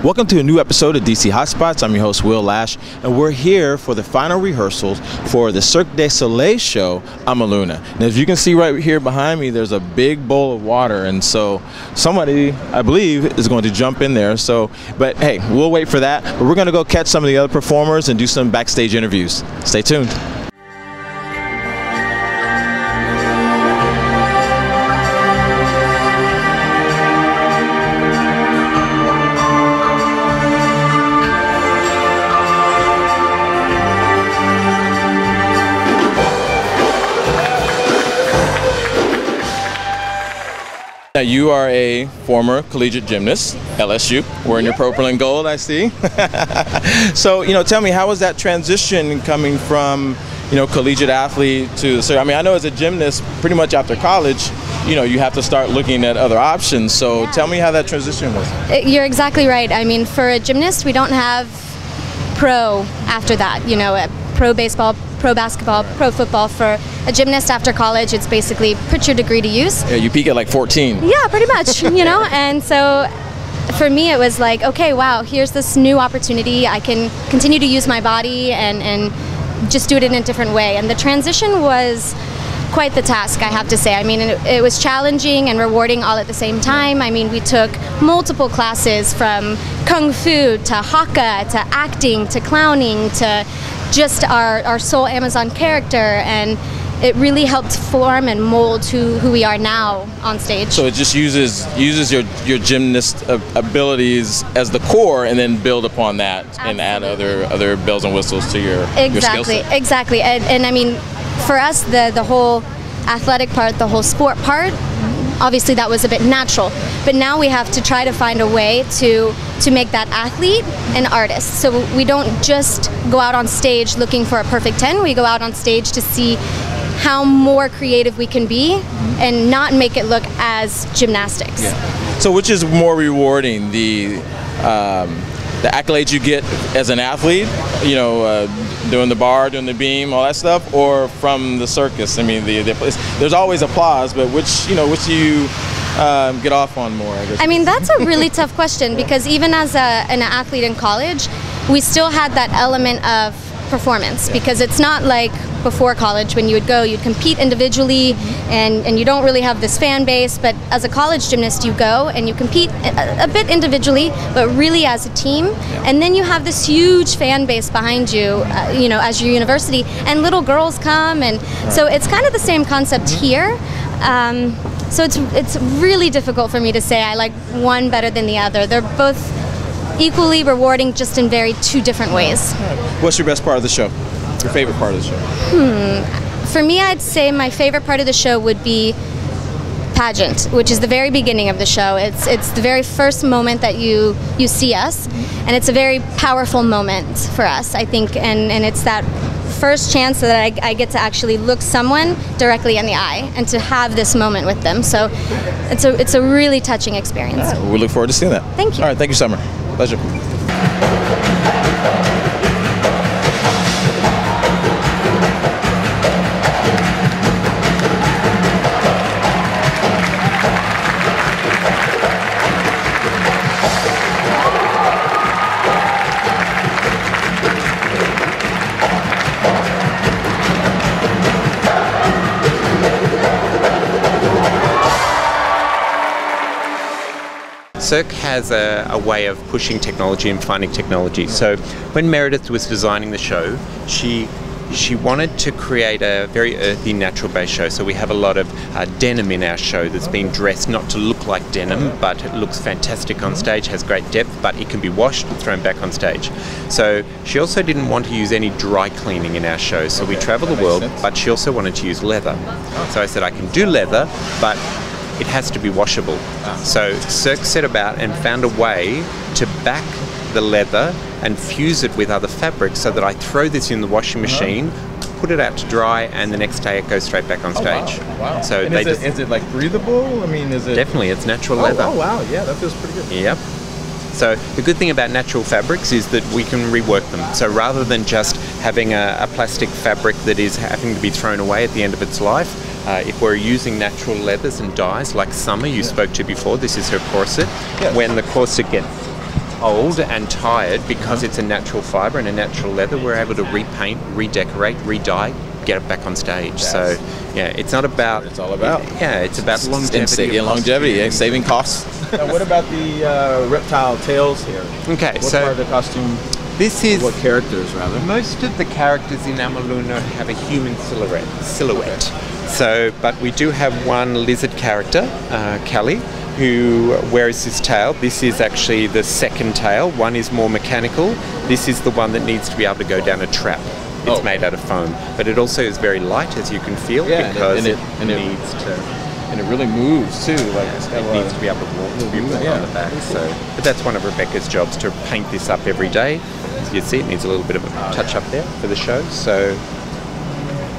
Welcome to a new episode of DC Hotspots. I'm your host, Will Lash, and we're here for the final rehearsals for the Cirque Du Soleil show, Amaluna. And as you can see right here behind me, there's a big bowl of water, and so somebody, I believe, is going to jump in there. But hey, we'll wait for that. But we're going to go catch some of the other performers and do some backstage interviews. Stay tuned. Now, you are a former collegiate gymnast, LSU, wearing your purple and gold, I see. So, tell me, how was that transition coming from, collegiate athlete to, I mean, I know as a gymnast, pretty much after college, you have to start looking at other options. So tell me how that transition was. You're exactly right. I mean, for a gymnast, we don't have pro after that, pro baseball, pro basketball, pro football. For a gymnast after college, it's basically put your degree to use. Yeah, you peak at like 14. Yeah, pretty much, and so for me it was like, okay, wow, here's this new opportunity. I can continue to use my body and just do it in a different way. And the transition was quite the task, I have to say. I mean, it was challenging and rewarding all at the same time. I mean, we took multiple classes, from kung fu to haka to acting to clowning to just our soul Amazon character, and it really helped form and mold who we are now on stage. So it just uses your gymnast abilities as the core, and then build upon that. Absolutely. And add other bells and whistles to your skill set. Exactly. And I mean, for us, the whole athletic part, the whole sport part, obviously that was a bit natural, but now we have to try to find a way to make that athlete an artist. So we don't just go out on stage looking for a perfect 10, we go out on stage to see how more creative we can be and not make it look as gymnastics. Yeah. So which is more rewarding, the accolades you get as an athlete, doing the bar, doing the beam, all that stuff, or from the circus? I mean, there's always applause, but which do you get off on more, I guess? I mean, that's a really tough question, because even as an athlete in college, we still had that element of performance, because it's not like before college when you'd compete individually and you don't really have this fan base, but as a college gymnast you go and you compete a bit individually but really as a team, and then you have this huge fan base behind you, as your university, and little girls come, and so it's kind of the same concept here. So it's really difficult for me to say I like one better than the other. They're both equally rewarding, just in two different ways. What's your best part of the show? Your favorite part of the show? For me, I'd say my favorite part of the show would be pageant, which is the very beginning of the show. It's the very first moment that you see us, and it's a very powerful moment for us, I think, and it's that first chance that I get to actually look someone directly in the eye and to have this moment with them. So it's a really touching experience. All right, well, we look forward to seeing that. Thank you. All right, thank you, Summer. Pleasure. Cirque has a way of pushing technology and finding technology. So when Meredith was designing the show, she wanted to create a very earthy, natural-based show. So we have a lot of denim in our show that's been dressed not to look like denim, but it looks fantastic on stage, has great depth, but it can be washed and thrown back on stage. So she also didn't want to use any dry cleaning in our show. So we travel the world, but she also wanted to use leather. So I said, I can do leather, but it has to be washable. So Cirque set about and found a way to back the leather and fuse it with other fabrics, so that I throw this in the washing machine, put it out to dry, and the next day it goes straight back on stage. Oh, wow. So is it like breathable? I mean, is it? Definitely, it's natural leather. Oh wow, yeah, that feels pretty good. Yep. So the good thing about natural fabrics is that we can rework them. So rather than just having a plastic fabric that is having to be thrown away at the end of its life, if we're using natural leathers and dyes like Summer you spoke to before, this is her corset. Yes. When the corset gets old and tired, because it's a natural fibre and a natural leather, we're able to repaint, redecorate, re-dye, get it back on stage. Yes. So, yeah, it's not about... It's all about. Yeah, it's about longevity. Longevity, and saving costs. Now, what about the reptile tails here? Okay, What so part of the costume? this is... What characters, rather? Most of the characters in Amaluna have a human silhouette. So, but we do have one lizard character, Callie, who wears this tail. This is actually the second tail. One is more mechanical. This is the one that needs to be able to go down a trap. It's made out of foam, but it also is very light, as you can feel, because it needs to. And it really moves too. Like It needs to be able to walk to be able to on the back. So, but that's one of Rebecca's jobs, to paint this up every day. As you see, it needs a little bit of a touch up there for the show. So,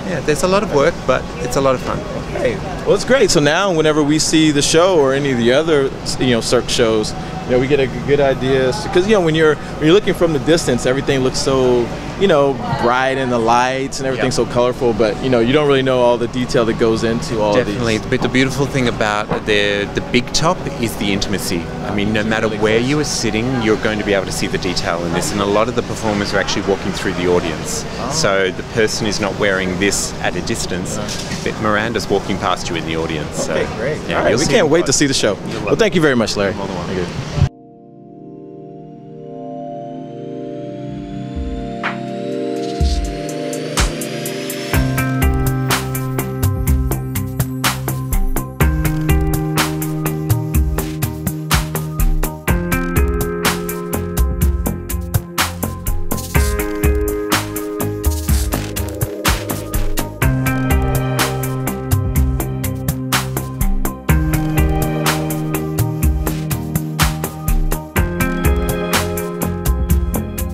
yeah, there's a lot of work, but it's a lot of fun. Okay, well, it's great. So now, whenever we see the show or any of the other, Cirque shows, we get a good idea. Because when you're looking from the distance, everything looks so bright, and the lights and everything's so colorful. But you don't really know all the detail that goes into all of these. Definitely, but the beautiful thing about the big top is the intimacy. I mean, no matter where you are sitting, you're going to be able to see the detail in this. And a lot of the performers are actually walking through the audience. So the person is not wearing this at a distance, but Miranda's walking past you in the audience. Okay, so, great. Yeah, all right, we can't wait to see the show. Well, thank you very much, Larry. Thank you.